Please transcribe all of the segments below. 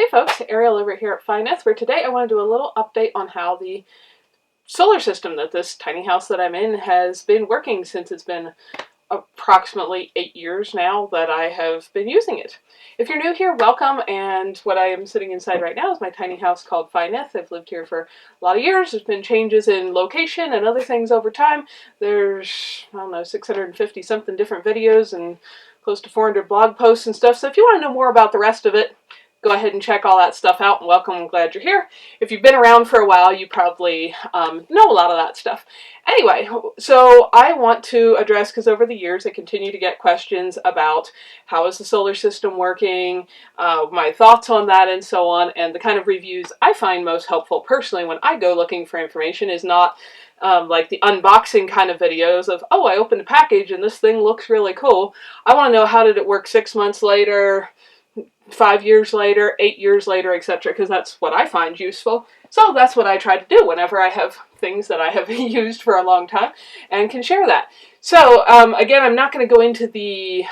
Hey folks, Ariel over here at Fineth, where today I want to do a little update on how the solar system that this tiny house that I'm in has been working since it's been approximately 8 years now that I have been using it. If you're new here, welcome, and what I am sitting inside right now is my tiny house called Fineth. I've lived here for a lot of years. There's been changes in location and other things over time. There's, I don't know, 650 something different videos and close to 400 blog posts and stuff, so if you want to know more about the rest of it, go ahead and check all that stuff out, and welcome. I'm glad you're here. If you've been around for a while, you probably know a lot of that stuff. Anyway, so I want to address, because over the years I continue to get questions about how is the solar system working, my thoughts on that and so on, and the kind of reviews I find most helpful personally when I go looking for information is not like the unboxing kind of videos of, oh, I opened a package and this thing looks really cool. I want to know, how did it work 6 months later, 5 years later, 8 years later, etc., because that's what I find useful. So that's what I try to do whenever I have things that I have used for a long time and can share that. So again, I'm not going to go into the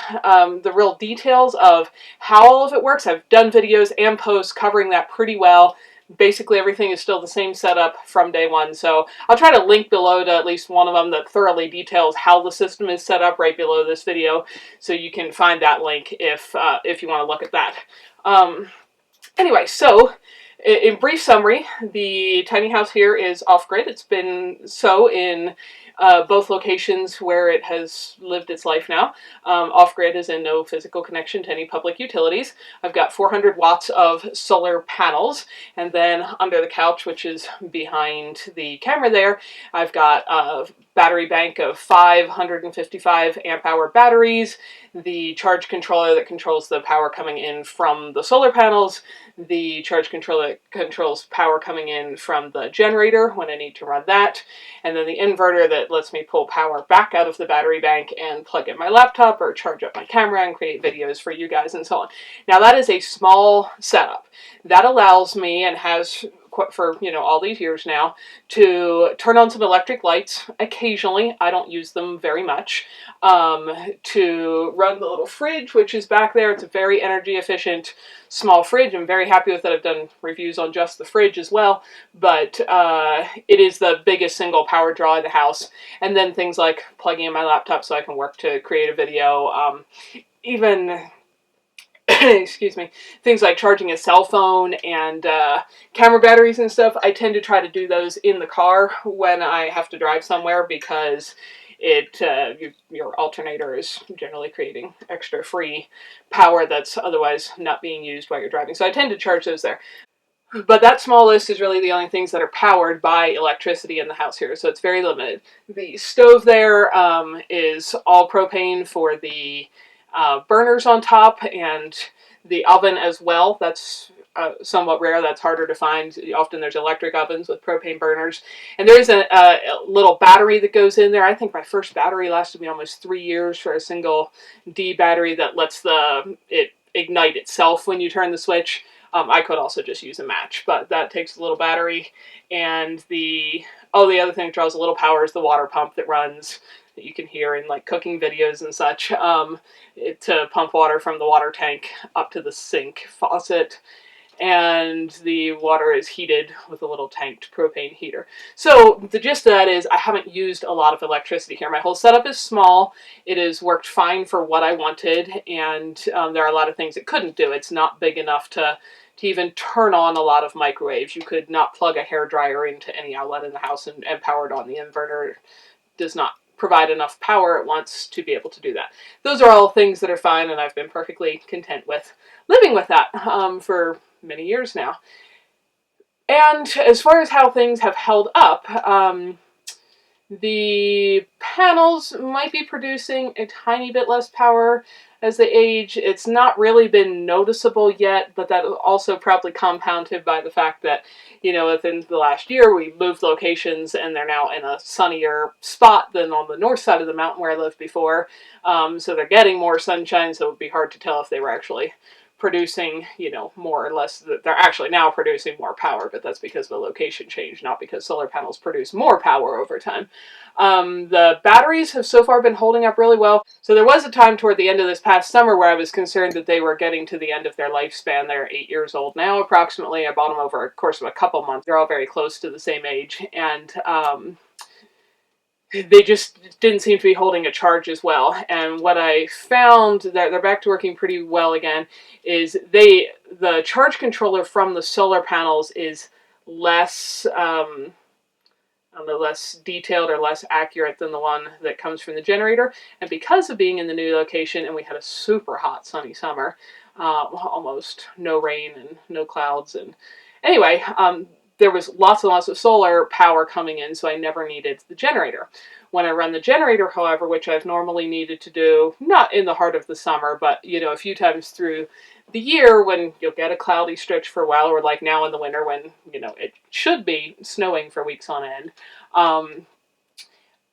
real details of how all of it works. I've done videos and posts covering that pretty well. Basically everything is still the same setup from day one, so I'll try to link below to at least one of them that thoroughly details how the system is set up right below this video, so you can find that link if you want to look at that. Anyway, so in brief summary, the tiny house here is off-grid. It's been so in both locations where it has lived its life now. Off-grid is in no physical connection to any public utilities. I've got 400 watts of solar panels, and then under the couch, which is behind the camera there, I've got a battery bank of 555 amp hour batteries, the charge controller that controls the power coming in from the solar panels, the charge controller that controls power coming in from the generator when I need to run that, and then the inverter that lets me pull power back out of the battery bank and plug in my laptop or charge up my camera and create videos for you guys and so on. Now that is a small setup. That allows me, and has for all these years now, to turn on some electric lights occasionally. I don't use them very much. To run the little fridge, which is back there. It's a very energy efficient small fridge. I'm very happy with it. I've done reviews on just the fridge as well, but it is the biggest single power draw in the house. And then things like plugging in my laptop so I can work to create a video, even excuse me, things like charging a cell phone and camera batteries and stuff. I tend to try to do those in the car when I have to drive somewhere, because your alternator is generally creating extra free power that's otherwise not being used while you're driving. So I tend to charge those there. But that small list is really the only things that are powered by electricity in the house here, so it's very limited. The stove there is all propane for the burners on top, and the oven as well. That's somewhat rare. That's harder to find. Often there's electric ovens with propane burners. And there is a little battery that goes in there. I think my first battery lasted me almost 3 years for a single D battery that lets it ignite itself when you turn the switch. I could also just use a match, but that takes a little battery. And the other thing that draws a little power is the water pump that runs, that you can hear in like cooking videos and such, to pump water from the water tank up to the sink faucet. And the water is heated with a little tanked propane heater. So the gist of that is I haven't used a lot of electricity here. My whole setup is small. It has worked fine for what I wanted, and there are a lot of things it couldn't do. It's not big enough to even turn on a lot of microwaves. You could not plug a hairdryer into any outlet in the house and power it on. The inverter does not provide enough power at once to be able to do that. Those are all things that are fine, and I've been perfectly content with living with that for many years now. And as far as how things have held up, the panels might be producing a tiny bit less power as they age. It's not really been noticeable yet, but that is also probably compounded by the fact that, within the last year we moved locations and they're now in a sunnier spot than on the north side of the mountain where I lived before. So they're getting more sunshine, so it would be hard to tell if they were actually producing, you know, more or less. They're actually now producing more power, but that's because the location changed, not because solar panels produce more power over time. The batteries have so far been holding up really well. So there was a time toward the end of this past summer where I was concerned that they were getting to the end of their lifespan. They're 8 years old now, approximately. I bought them over a course of a couple months. They're all very close to the same age, and they just didn't seem to be holding a charge as well. And what I found, that they're back to working pretty well again, is the charge controller from the solar panels is less less detailed or less accurate than the one that comes from the generator. And because of being in the new location, and we had a super hot sunny summer, almost no rain and no clouds, and anyway, there was lots and lots of solar power coming in, so I never needed the generator. When I run the generator, however, which I've normally needed to do, not in the heart of the summer, but, you know, a few times through the year when you'll get a cloudy stretch for a while, or like now in the winter when, you know, it should be snowing for weeks on end,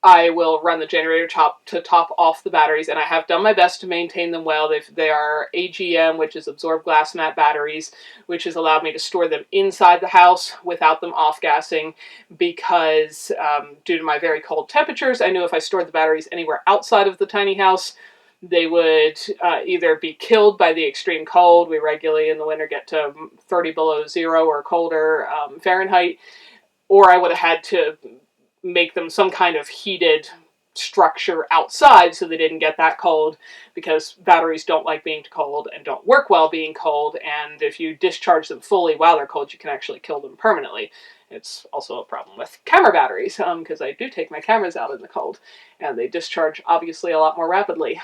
I will run the generator to top off the batteries, and I have done my best to maintain them well. They are AGM, which is absorbed glass mat batteries, which has allowed me to store them inside the house without them off-gassing, because due to my very cold temperatures, I knew if I stored the batteries anywhere outside of the tiny house, they would either be killed by the extreme cold. We regularly in the winter get to 30 below zero or colder Fahrenheit, or I would have had to make them some kind of heated structure outside so they didn't get that cold, because batteries don't like being cold and don't work well being cold, and if you discharge them fully while they're cold, you can actually kill them permanently. It's also a problem with camera batteries, because I do take my cameras out in the cold, and they discharge obviously a lot more rapidly.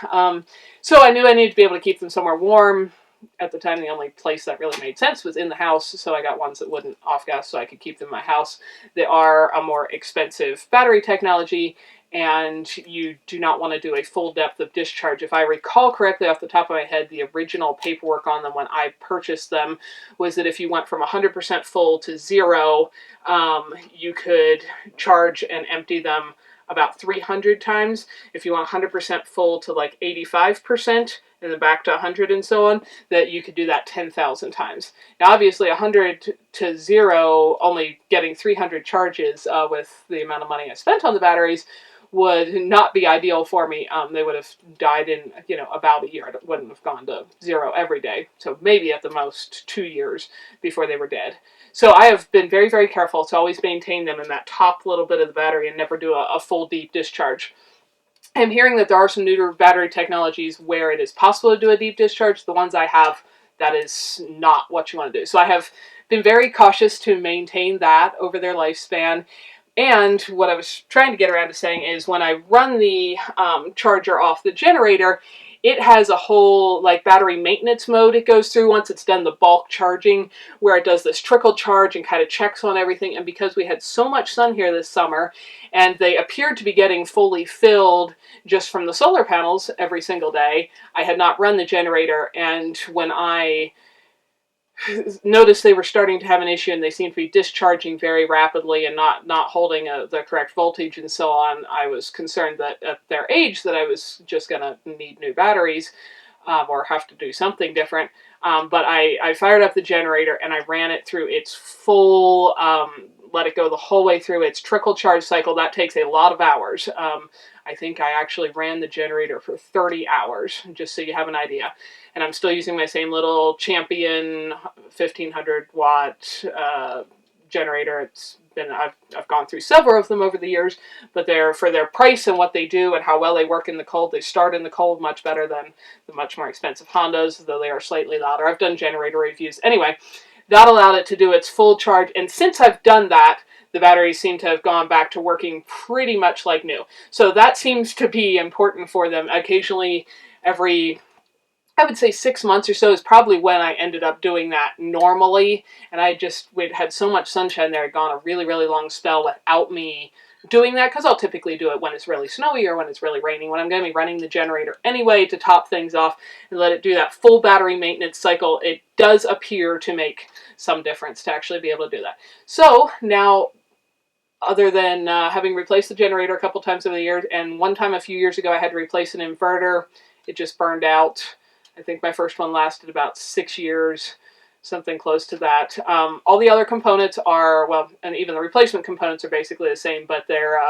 So I knew I needed to be able to keep them somewhere warm. At the time, the only place that really made sense was in the house, so I got ones that wouldn't off-gas so I could keep them in my house. They are a more expensive battery technology, and you do not want to do a full depth of discharge. If I recall correctly off the top of my head, the original paperwork on them when I purchased them was that if you went from 100% full to zero, you could charge and empty them about 300 times. If you want 100% full to like 85%, and then back to 100 and so on, that you could do that 10,000 times. Now, obviously, 100 to zero, only getting 300 charges with the amount of money I spent on the batteries would not be ideal for me. They would have died in, you know, about a year. It wouldn't have gone to zero every day. So maybe at the most 2 years before they were dead. So I have been very, very careful to always maintain them in that top little bit of the battery and never do a full deep discharge. I'm hearing that there are some newer battery technologies where it is possible to do a deep discharge. The ones I have, that is not what you want to do. So I have been very cautious to maintain that over their lifespan. And what I was trying to get around to saying is when I run the charger off the generator, it has a whole like battery maintenance mode it goes through once it's done the bulk charging, where it does this trickle charge and kind of checks on everything. And because we had so much sun here this summer, and they appeared to be getting fully filled just from the solar panels every single day, I had not run the generator. And when I noticed they were starting to have an issue and they seemed to be discharging very rapidly and not holding the correct voltage and so on, I was concerned that at their age that I was just going to need new batteries or have to do something different. But I fired up the generator and I ran it through its full, let it go the whole way through its trickle charge cycle. That takes a lot of hours. I think I actually ran the generator for 30 hours, just so you have an idea. And I'm still using my same little Champion 1500 watt generator. It's been, I've gone through several of them over the years, but they're, for their price and what they do and how well they work in the cold, they start in the cold much better than the much more expensive Hondas, though they are slightly louder. I've done generator reviews. Anyway, that allowed it to do its full charge, and since I've done that, the batteries seem to have gone back to working pretty much like new. So that seems to be important for them. Occasionally, every, I would say 6 months or so is probably when I ended up doing that normally. And we'd had so much sunshine there, I'd gone a really, really long spell without me doing that, because I'll typically do it when it's really snowy or when it's really raining, when I'm going to be running the generator anyway to top things off and let it do that full battery maintenance cycle. It does appear to make some difference to actually be able to do that. So now, other than having replaced the generator a couple times over the years, and one time a few years ago I had to replace an inverter. It just burned out. I think my first one lasted about 6 years, something close to that. All the other components are, well, and even the replacement components are basically the same, but they're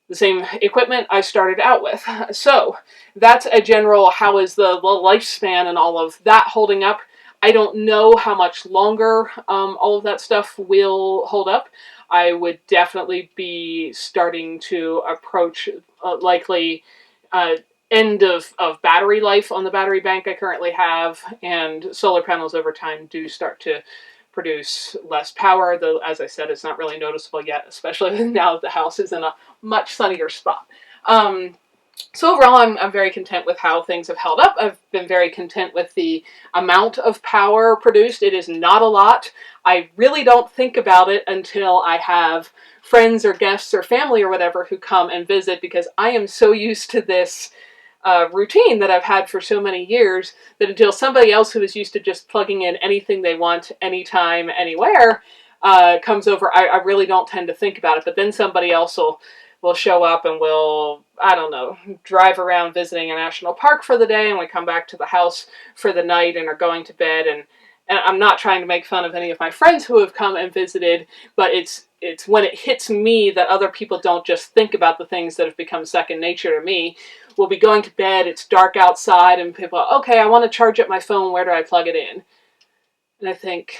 the same equipment I started out with. So that's a general, how is the lifespan and all of that holding up. I don't know how much longer all of that stuff will hold up. I would definitely be starting to approach likely end of battery life on the battery bank I currently have, and solar panels over time do start to produce less power, though as I said, it's not really noticeable yet, especially now that the house is in a much sunnier spot. So overall, I'm very content with how things have held up. I've been very content with the amount of power produced. It is not a lot. I really don't think about it until I have friends or guests or family or whatever who come and visit, because I am so used to this routine that I've had for so many years that until somebody else who is used to just plugging in anything they want, anytime, anywhere, comes over, I really don't tend to think about it. But then somebody else will show up and will, I don't know, drive around visiting a national park for the day, and we come back to the house for the night and are going to bed. And I'm not trying to make fun of any of my friends who have come and visited, but it's when it hits me that other people don't just think about the things that have become second nature to me. We'll be going to bed, it's dark outside, and people are, okay, I want to charge up my phone, where do I plug it in? And I think,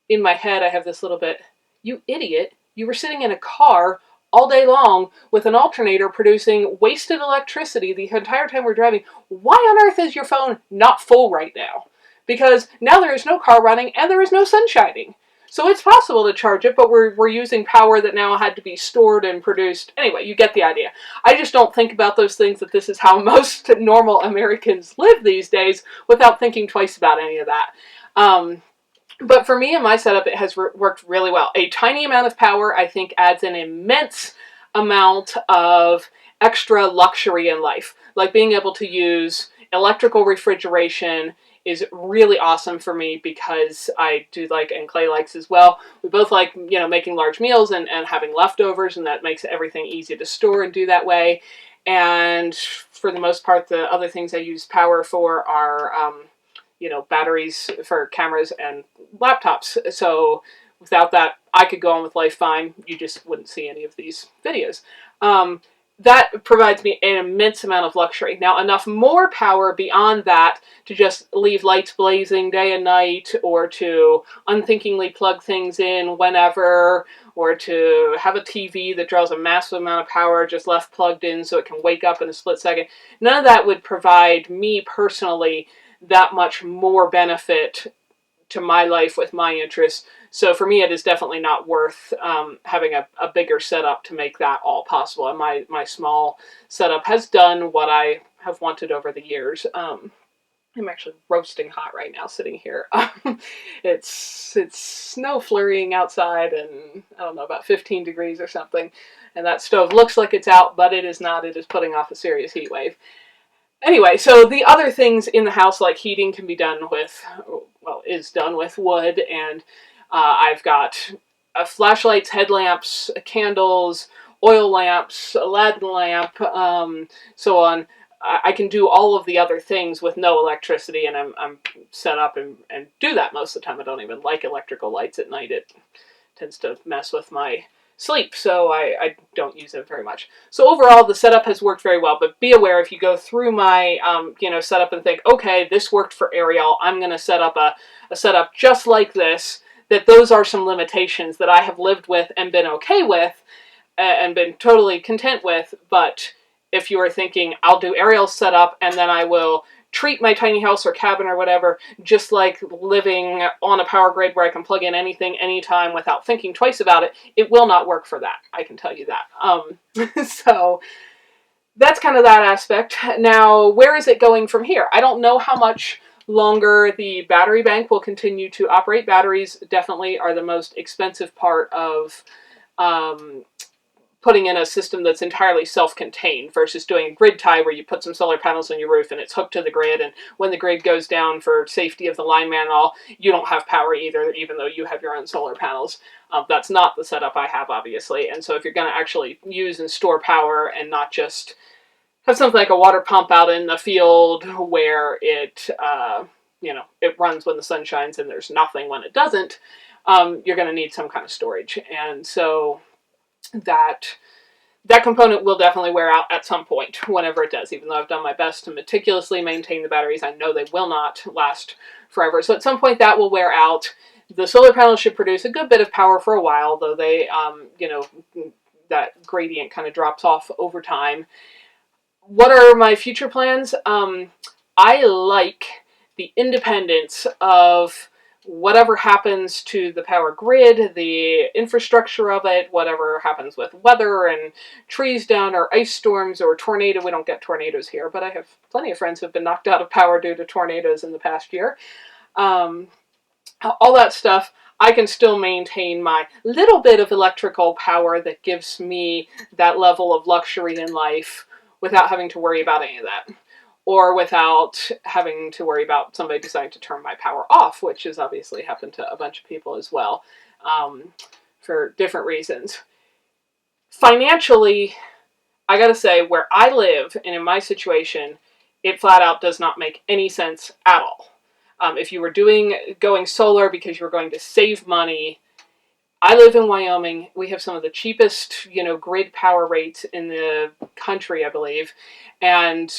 in my head, I have this little bit, you idiot, you were sitting in a car all day long with an alternator producing wasted electricity the entire time we're driving. Why on earth is your phone not full right now? Because now there is no car running and there is no sun shining. So it's possible to charge it, but we're using power that now had to be stored and produced. Anyway, you get the idea. I just don't think about those things, that this is how most normal Americans live these days, without thinking twice about any of that. But for me and my setup, it has worked really well. A tiny amount of power, I think, adds an immense amount of extra luxury in life. Like being able to use electrical refrigeration is really awesome for me, because I do like, and Clay likes as well, we both like, you know, making large meals and having leftovers, and that makes everything easy to store and do that way. And for the most part, the other things I use power for are you know, batteries for cameras and laptops. So without that, I could go on with life fine. You just wouldn't see any of these videos. That provides me an immense amount of luxury. Now, enough more power beyond that to just leave lights blazing day and night, or to unthinkingly plug things in whenever, or to have a TV that draws a massive amount of power just left plugged in so it can wake up in a split second. None of that would provide me personally that much more benefit to my life with my interests. So for me, it is definitely not worth having a bigger setup to make that all possible. And my small setup has done what I have wanted over the years. I'm actually roasting hot right now sitting here. It's snow flurrying outside, and I don't know, about 15 degrees or something. And that stove looks like it's out, but it is not. It is putting off a serious heat wave. Anyway, so the other things in the house, like heating, can be done with, well, is done with wood, and I've got flashlights, headlamps, candles, oil lamps, Aladdin lamp, so on. I can do all of the other things with no electricity, and I'm set up and do that most of the time. I don't even like electrical lights at night. It tends to mess with my sleep, so I don't use it very much. So overall, the setup has worked very well, but be aware, if you go through my setup and think, okay, this worked for Ariel, I'm going to set up a setup just like this, that those are some limitations that I have lived with and been okay with and been totally content with. But if you are thinking, I'll do Ariel's setup and then I will treat my tiny house or cabin or whatever just like living on a power grid where I can plug in anything anytime without thinking twice about it, it will not work for that. I can tell you that. So that's kind of that aspect. Now, where is it going from here? I don't know how much longer the battery bank will continue to operate. Batteries definitely are the most expensive part of putting in a system that's entirely self-contained versus doing a grid tie where you put some solar panels on your roof and it's hooked to the grid, and when the grid goes down for safety of the lineman and all, you don't have power either, even though you have your own solar panels. That's not the setup I have, obviously, and so if you're going to actually use and store power and not just have something like a water pump out in the field where it, it runs when the sun shines and there's nothing when it doesn't, you're going to need some kind of storage. And so that component will definitely wear out at some point, whenever it does. Even though I've done my best to meticulously maintain the batteries, I know they will not last forever. So at some point that will wear out. The solar panels should produce a good bit of power for a while, though they, that gradient kind of drops off over time. What are my future plans? I like the independence of whatever happens to the power grid, the infrastructure of it, whatever happens with weather and trees down or ice storms or tornado. We don't get tornadoes here, but I have plenty of friends who have been knocked out of power due to tornadoes in the past year. All that stuff, I can still maintain my little bit of electrical power that gives me that level of luxury in life without having to worry about any of that. Or without having to worry about somebody deciding to turn my power off, which has obviously happened to a bunch of people as well, for different reasons. Financially, I gotta say, where I live and in my situation, it flat out does not make any sense at all. If you were going solar because you were going to save money, I live in Wyoming. We have some of the cheapest, grid power rates in the country, I believe. And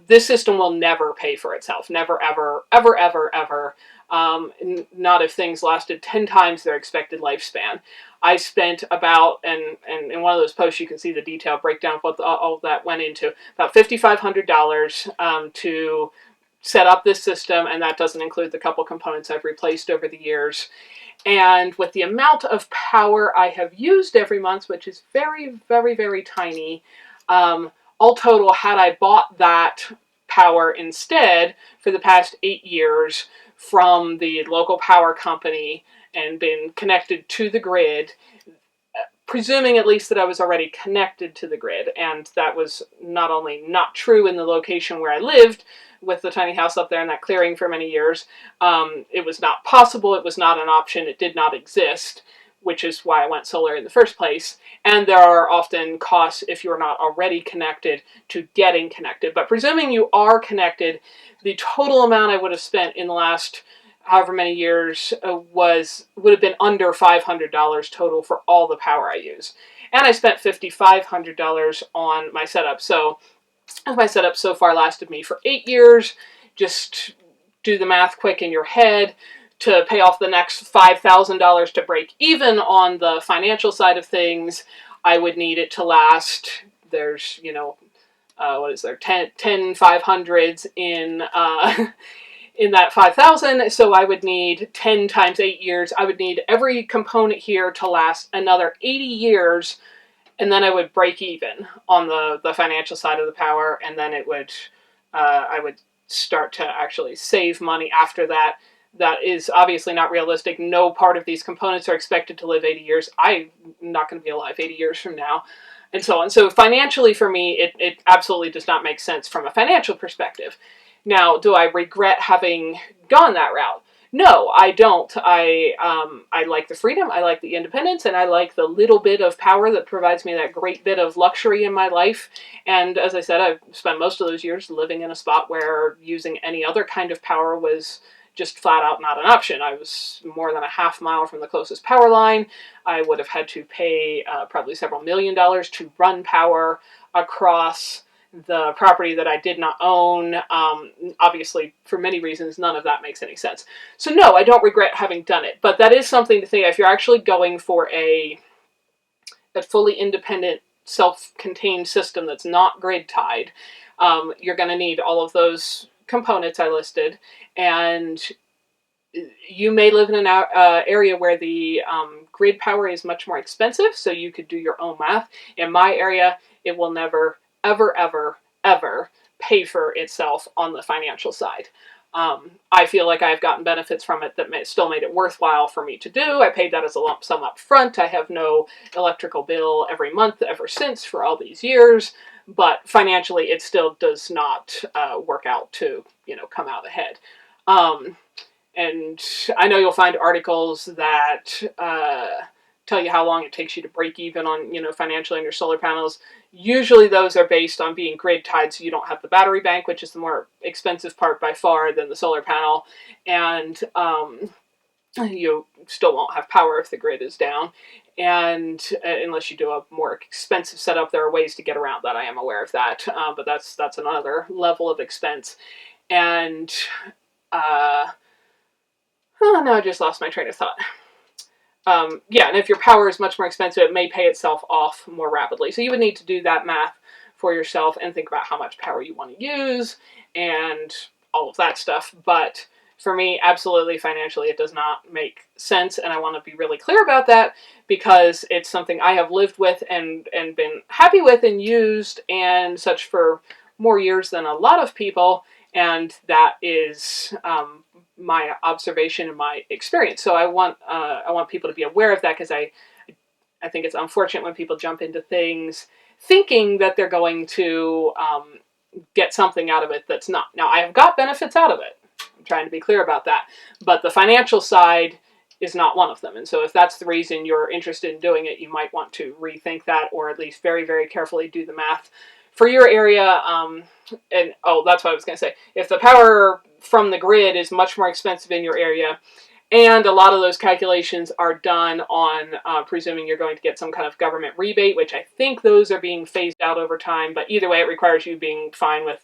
this system will never pay for itself. Never, ever, ever, ever, ever. Not if things lasted 10 times their expected lifespan. I spent about, and in one of those posts you can see the detailed breakdown of what all that went into, about $5,500 to set up this system, and that doesn't include the couple components I've replaced over the years. And with the amount of power I have used every month, which is very, very, very tiny, all total, had I bought that power instead for the past 8 years from the local power company and been connected to the grid, presuming at least that I was already connected to the grid, and that was not only not true in the location where I lived, with the tiny house up there in that clearing for many years, it was not possible, it was not an option, it did not exist, which is why I went solar in the first place. And there are often costs if you're not already connected to getting connected. But presuming you are connected, the total amount I would have spent in the last however many years would have been under $500 total for all the power I use. And I spent $5,500 on my setup. So my setup so far lasted me for 8 years. Just do the math quick in your head. To pay off the next $5,000 to break even on the financial side of things, I would need it to last. There's, 10 500s in that 5,000. So I would need 10 times 8 years. I would need every component here to last another 80 years. And then I would break even on the financial side of the power, and then I would start to actually save money after that. That is obviously not realistic. No part of these components are expected to live 80 years. I'm not going to be alive 80 years from now, and so on. So financially for me, it absolutely does not make sense from a financial perspective. Now, do I regret having gone that route? No, I don't. I like the freedom, I like the independence, and I like the little bit of power that provides me that great bit of luxury in my life. And as I said, I've spent most of those years living in a spot where using any other kind of power was just flat out not an option. I was more than a half mile from the closest power line. I would have had to pay probably several $1,000,000 to run power across the property that I did not own. Obviously, for many reasons, none of that makes any sense. So no, I don't regret having done it, but that is something to think if you're actually going for a fully independent, self-contained system that's not grid-tied. You're going to need all of those components I listed, and you may live in an area where the grid power is much more expensive, so you could do your own math. In my area, it will never, ever, ever, ever pay for itself on the financial side. I feel like I've gotten benefits from it that still made it worthwhile for me to do. I paid that as a lump sum up front. I have no electrical bill every month ever since for all these years, but financially it still does not work out to, come out ahead. And I know you'll find articles that tell you how long it takes you to break even on, financially on your solar panels. Usually those are based on being grid tied, so you don't have the battery bank, which is the more expensive part by far than the solar panel. And you still won't have power if the grid is down. And unless you do a more expensive setup, there are ways to get around that. I am aware of that, but that's another level of expense. And no, I just lost my train of thought. Yeah, and if your power is much more expensive, it may pay itself off more rapidly. So you would need to do that math for yourself and think about how much power you want to use and all of that stuff. But for me, absolutely, financially, it does not make sense, and I want to be really clear about that because it's something I have lived with and been happy with and used and such for more years than a lot of people, and that is my observation and my experience. So I want people to be aware of that, because I think it's unfortunate when people jump into things thinking that they're going to get something out of it that's not. Now, I have got benefits out of it. I'm trying to be clear about that. But the financial side is not one of them. And so if that's the reason you're interested in doing it, you might want to rethink that, or at least very, very carefully do the math for your area. And that's what I was going to say. If the power from the grid is much more expensive in your area, and a lot of those calculations are done on presuming you're going to get some kind of government rebate, which I think those are being phased out over time. But either way, it requires you being fine with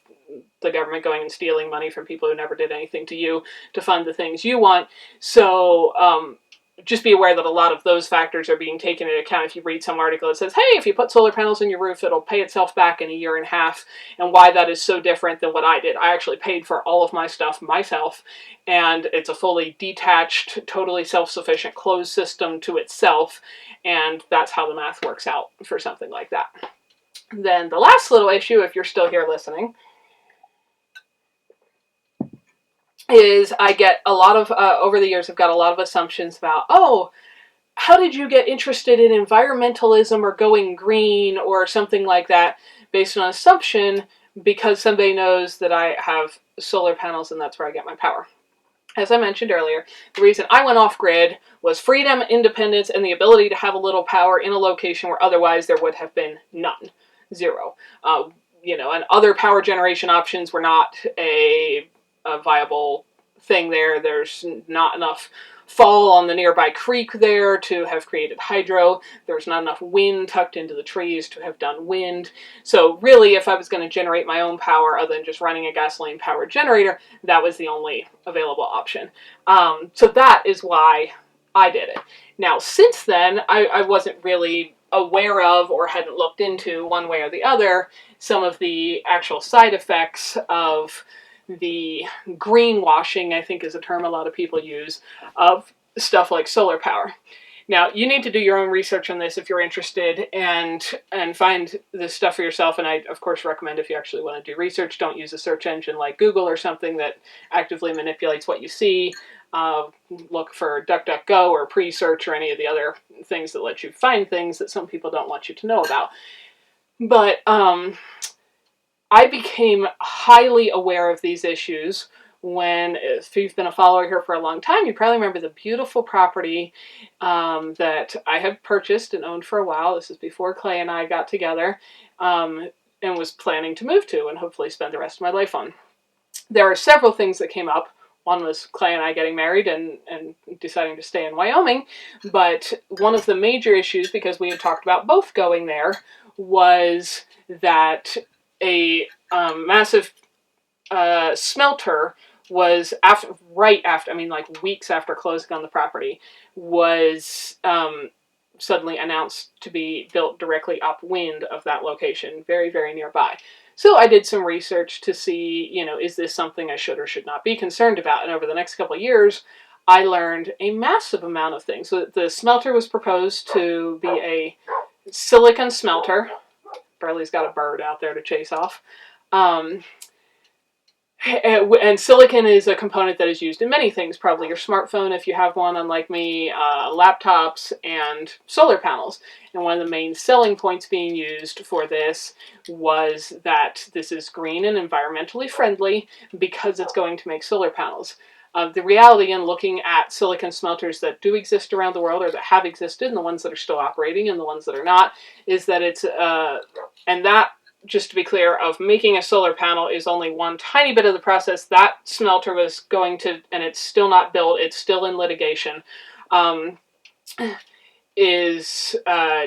the government going and stealing money from people who never did anything to you to fund the things you want. So just be aware that a lot of those factors are being taken into account. If you read some article that says, hey, if you put solar panels on your roof, it'll pay itself back in a year and a half, and why that is so different than what I did. I actually paid for all of my stuff myself, and it's a fully detached, totally self-sufficient closed system to itself, and that's how the math works out for something like that. Then the last little issue, if you're still here listening, is I get a lot of, over the years, I've got a lot of assumptions about, how did you get interested in environmentalism or going green or something like that, based on assumption because somebody knows that I have solar panels and that's where I get my power. As I mentioned earlier, the reason I went off-grid was freedom, independence, and the ability to have a little power in a location where otherwise there would have been none. Zero. And other power generation options were not a viable thing there. There's not enough fall on the nearby creek there to have created hydro. There's not enough wind tucked into the trees to have done wind. So really, if I was going to generate my own power other than just running a gasoline powered generator, that was the only available option. So that is why I did it. Now, since then, I wasn't really aware of or hadn't looked into one way or the other some of the actual side effects of the greenwashing, I think is a term a lot of people use, of stuff like solar power. Now, you need to do your own research on this if you're interested and find this stuff for yourself. And I, of course, recommend if you actually want to do research, don't use a search engine like Google or something that actively manipulates what you see. Look for DuckDuckGo or pre-search or any of the other things that let you find things that some people don't want you to know about. But I became highly aware of these issues when, if you've been a follower here for a long time, you probably remember the beautiful property that I had purchased and owned for a while. This is before Clay and I got together, and was planning to move to and hopefully spend the rest of my life on. There are several things that came up. One was Clay and I getting married and deciding to stay in Wyoming, but one of the major issues, because we had talked about both going there, was that a massive smelter was weeks after closing on the property, was suddenly announced to be built directly upwind of that location, very, very nearby. So I did some research to see, is this something I should or should not be concerned about? And over the next couple of years, I learned a massive amount of things. So the smelter was proposed to be a silicon smelter. Burley's got a bird out there to chase off. And silicon is a component that is used in many things, probably your smartphone if you have one, unlike me, laptops, and solar panels. And one of the main selling points being used for this was that this is green and environmentally friendly because it's going to make solar panels. The reality in looking at silicon smelters that do exist around the world, or that have existed, and the ones that are still operating and the ones that are not, is that it's, and that, just to be clear, of making a solar panel is only one tiny bit of the process. That smelter was going to, and it's still not built, it's still in litigation, is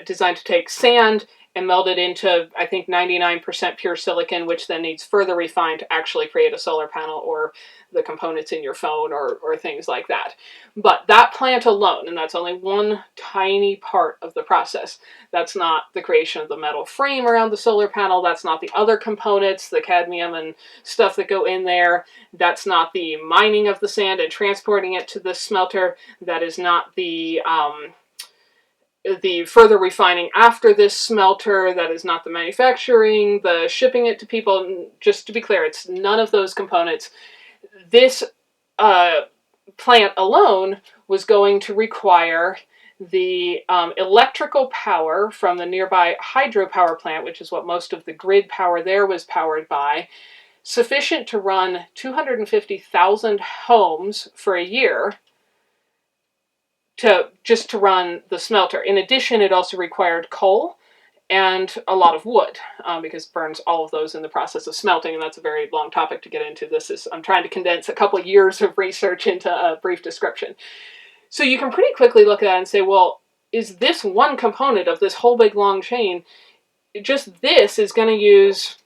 designed to take sand and meld it into, I think, 99% pure silicon, which then needs further refined to actually create a solar panel or the components in your phone or things like that. But that plant alone, and that's only one tiny part of the process. That's not the creation of the metal frame around the solar panel. That's not the other components, the cadmium and stuff that go in there. That's not the mining of the sand and transporting it to the smelter. That is not the further refining after this smelter. That is not the manufacturing, the shipping it to people. Just to be clear, it's none of those components. This plant alone was going to require the electrical power from the nearby hydropower plant, which is what most of the grid power there was powered by, sufficient to run 250,000 homes for a year, just to run the smelter. In addition, it also required coal and a lot of wood, because it burns all of those in the process of smelting, and that's a very long topic to get into. I'm trying to condense a couple years of research into a brief description. So you can pretty quickly look at that and say, well, is this one component of this whole big long chain, just this is going to use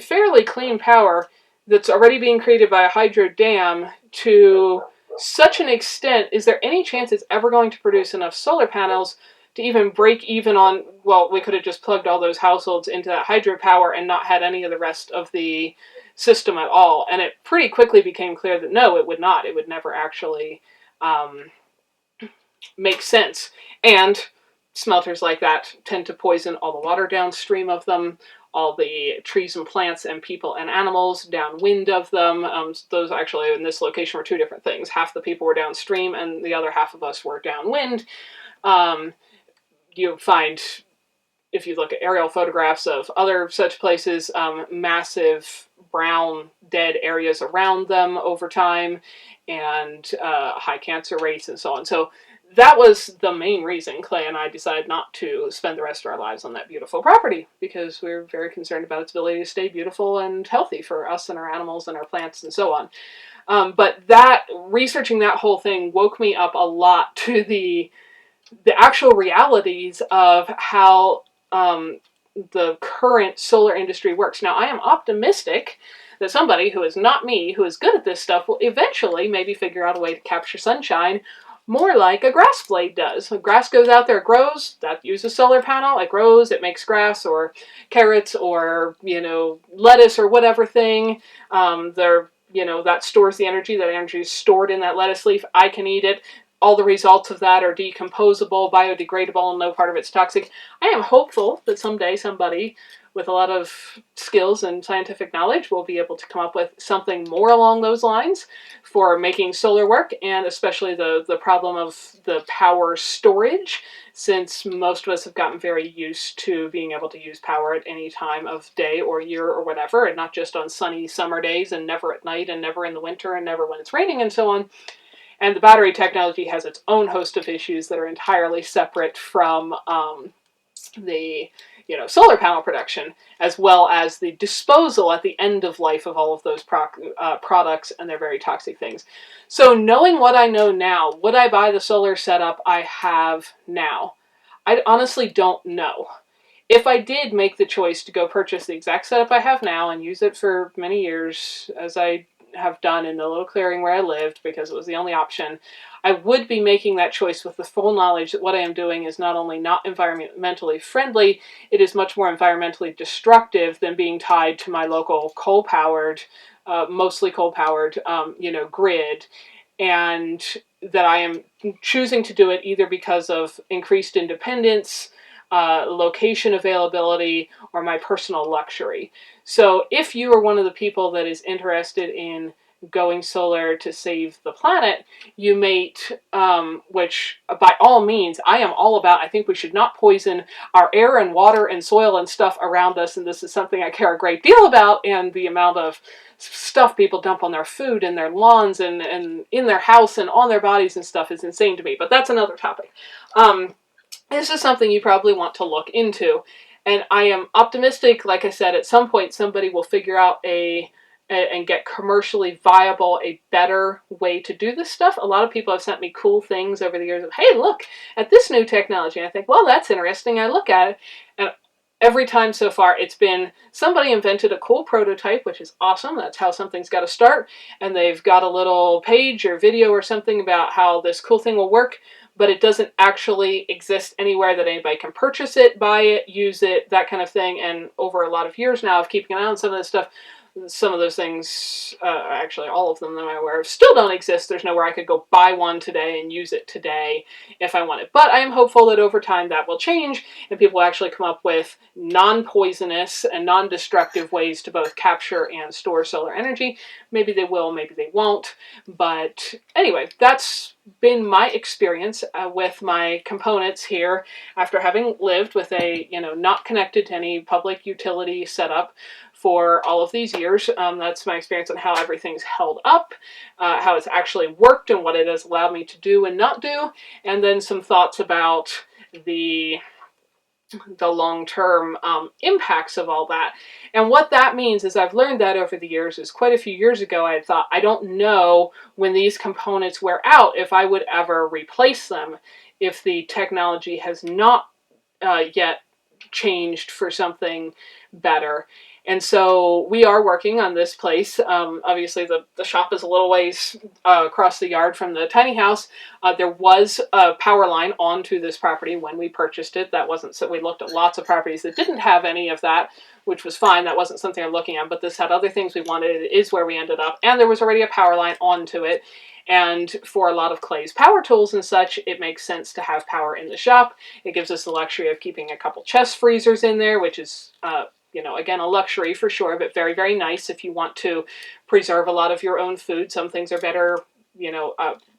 fairly clean power that's already being created by a hydro dam to such an extent, is there any chance it's ever going to produce enough solar panels to even break even on, well, we could have just plugged all those households into that hydropower and not had any of the rest of the system at all? And it pretty quickly became clear that no, it would not. It would never actually make sense. And smelters like that tend to poison all the water downstream of them, all the trees and plants and people and animals downwind of them. Those actually in this location were two different things. Half the people were downstream and the other half of us were downwind. You find, if you look at aerial photographs of other such places, massive brown dead areas around them over time, and high cancer rates and so on. So that was the main reason Clay and I decided not to spend the rest of our lives on that beautiful property, because we were very concerned about its ability to stay beautiful and healthy for us and our animals and our plants and so on. But researching that whole thing woke me up a lot to the actual realities of how the current solar industry works. Now, I am optimistic that somebody who is not me, who is good at this stuff, will eventually maybe figure out a way to capture sunshine more like a grass blade does. When grass goes out there, it grows, that uses solar panel, it grows, it makes grass or carrots or, lettuce or whatever thing. That stores the energy. That energy is stored in that lettuce leaf. I can eat it. All the results of that are decomposable, biodegradable, and no part of it's toxic. I am hopeful that someday somebody with a lot of skills and scientific knowledge will be able to come up with something more along those lines for making solar work, and especially the problem of the power storage, since most of us have gotten very used to being able to use power at any time of day or year or whatever, and not just on sunny summer days, and never at night, and never in the winter, and never when it's raining, and so on. And the battery technology has its own host of issues that are entirely separate from the solar panel production, as well as the disposal at the end of life of all of those products and their very toxic things. So knowing what I know now, would I buy the solar setup I have now? I honestly don't know. If I did make the choice to go purchase the exact setup I have now and use it for many years, as I have done in the little clearing where I lived because it was the only option, I would be making that choice with the full knowledge that what I am doing is not only not environmentally friendly, it is much more environmentally destructive than being tied to my local coal-powered, mostly coal-powered, grid, and that I am choosing to do it either because of increased independence, location availability, or my personal luxury. So if you are one of the people that is interested in going solar to save the planet, you mate, which by all means I am all about. I think we should not poison our air and water and soil and stuff around us, and this is something I care a great deal about, and the amount of stuff people dump on their food and their lawns and in their house and on their bodies and stuff is insane to me, but that's another topic. This is something you probably want to look into, and I am optimistic, like I said, at some point somebody will figure out and get commercially viable a better way to do this stuff. A lot of people have sent me cool things over the years of, hey, look at this new technology. And I think, well, that's interesting. I look at it, and every time so far it's been somebody invented a cool prototype, which is awesome. That's how something's got to start. And they've got a little page or video or something about how this cool thing will work, but it doesn't actually exist anywhere that anybody can purchase it, buy it, use it, that kind of thing. And over a lot of years now of keeping an eye on some of this stuff, some of those things, actually all of them that I'm aware of, still don't exist. There's nowhere I could go buy one today and use it today if I wanted. But I am hopeful that over time that will change and people will actually come up with non-poisonous and non-destructive ways to both capture and store solar energy. Maybe they will, maybe they won't. But anyway, that's been my experience with my components here after having lived with a, not connected to any public utility setup for all of these years. That's my experience on how everything's held up, how it's actually worked and what it has allowed me to do and not do, and then some thoughts about the long-term impacts of all that. And what that means is I've learned that over the years is quite a few years ago I had thought, I don't know when these components wear out if I would ever replace them if the technology has not yet changed for something better. And so we are working on this place. Obviously, the shop is a little ways across the yard from the tiny house. There was a power line onto this property when we purchased it. That wasn't so. We looked at lots of properties that didn't have any of that, which was fine. That wasn't something I'm looking at. But this had other things we wanted. It is where we ended up. And there was already a power line onto it. And for a lot of Clay's power tools and such, it makes sense to have power in the shop. It gives us the luxury of keeping a couple chest freezers in there, which is again, a luxury for sure, but very, very nice if you want to preserve a lot of your own food. Some things are better,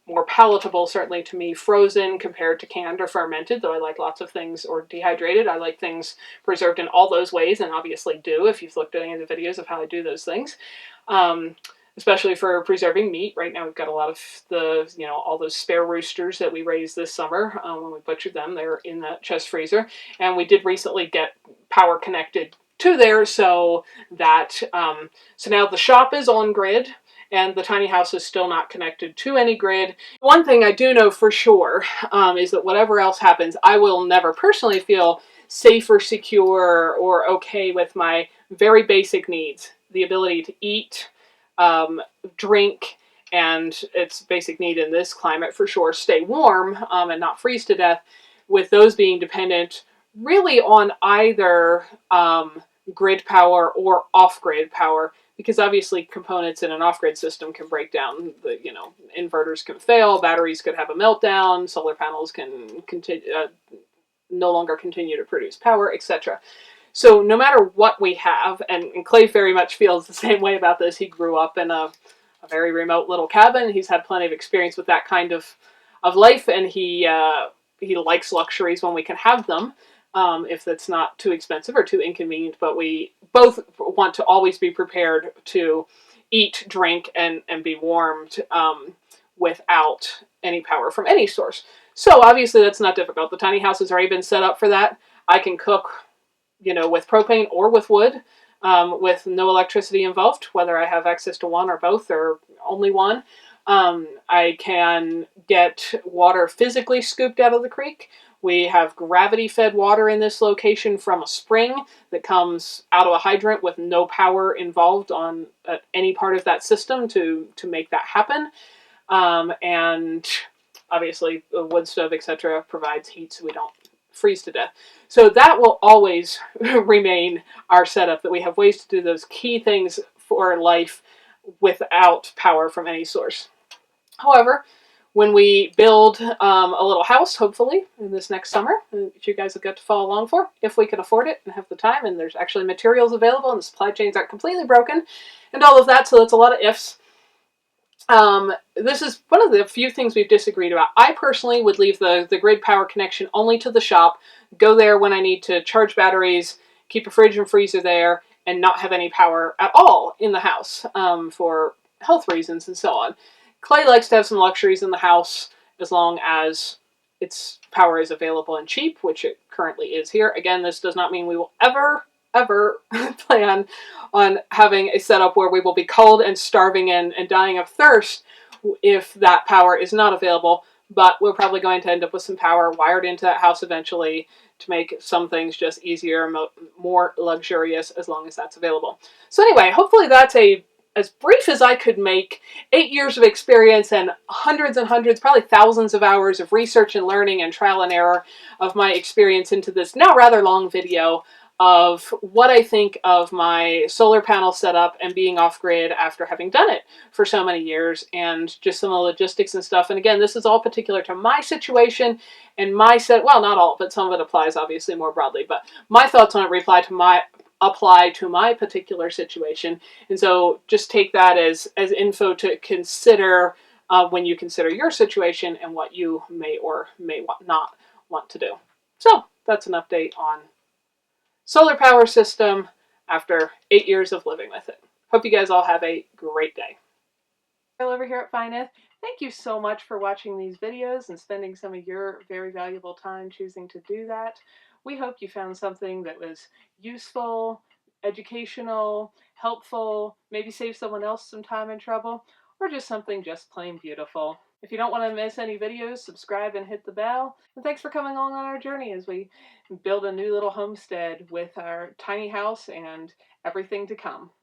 more palatable, certainly to me, frozen compared to canned or fermented, though I like lots of things, or dehydrated. I like things preserved in all those ways, and obviously do, if you've looked at any of the videos of how I do those things. Especially for preserving meat. Right now we've got a lot of the, all those spare roosters that we raised this summer. When we butchered them, they're in that chest freezer. And we did recently get power connected to there, so that so now the shop is on grid and the tiny house is still not connected to any grid. One thing I do know for sure is that whatever else happens, I will never personally feel safe or secure or okay with my very basic needs. The ability to eat, drink, and it's basic need in this climate for sure, stay warm and not freeze to death, with those being dependent really on either grid power or off-grid power, because obviously components in an off-grid system can break down. The inverters can fail, batteries could have a meltdown, solar panels can no longer continue to produce power, etc. So no matter what we have, and Clay very much feels the same way about this. He grew up in a very remote little cabin. He's had plenty of experience with that kind of life, and he likes luxuries when we can have them. If that's not too expensive or too inconvenient, but we both want to always be prepared to eat, drink, and be warmed without any power from any source. So obviously that's not difficult. The tiny house has already been set up for that. I can cook, with propane or with wood, with no electricity involved, whether I have access to one or both or only one. I can get water physically scooped out of the creek. We have gravity-fed water in this location from a spring that comes out of a hydrant with no power involved on any part of that system to make that happen. And obviously, a wood stove, etc., provides heat so we don't freeze to death. So that will always remain our setup, that we have ways to do those key things for life without power from any source. However, when we build a little house, hopefully, in this next summer, that you guys will get to follow along for, if we can afford it and have the time, and there's actually materials available, and the supply chains aren't completely broken, and all of that, so that's a lot of ifs. This is one of the few things we've disagreed about. I personally would leave the grid power connection only to the shop, go there when I need to charge batteries, keep a fridge and freezer there, and not have any power at all in the house for health reasons and so on. Clay likes to have some luxuries in the house as long as its power is available and cheap, which it currently is here. Again, this does not mean we will ever plan on having a setup where we will be cold and starving and dying of thirst if that power is not available, but we're probably going to end up with some power wired into that house eventually to make some things just easier, more luxurious, as long as that's available. So anyway, hopefully that's as brief as I could make. 8 years of experience and hundreds and hundreds, probably thousands of hours of research and learning and trial and error of my experience into this now rather long video of what I think of my solar panel setup and being off-grid after having done it for so many years, and just some of the logistics and stuff. And again, this is all particular to my situation and my well, not all, but some of it applies obviously more broadly, but my thoughts on it apply to my particular situation. And so just take that as info to consider when you consider your situation and what you may or may not want to do. So that's an update on solar power system after 8 years of living with it. Hope you guys all have a great day. Over here at Fineth, thank you so much for watching these videos and spending some of your very valuable time choosing to do that. We hope you found something that was useful, educational, helpful, maybe save someone else some time and trouble, or just something just plain beautiful. If you don't want to miss any videos, subscribe and hit the bell. And thanks for coming along on our journey as we build a new little homestead with our tiny house and everything to come.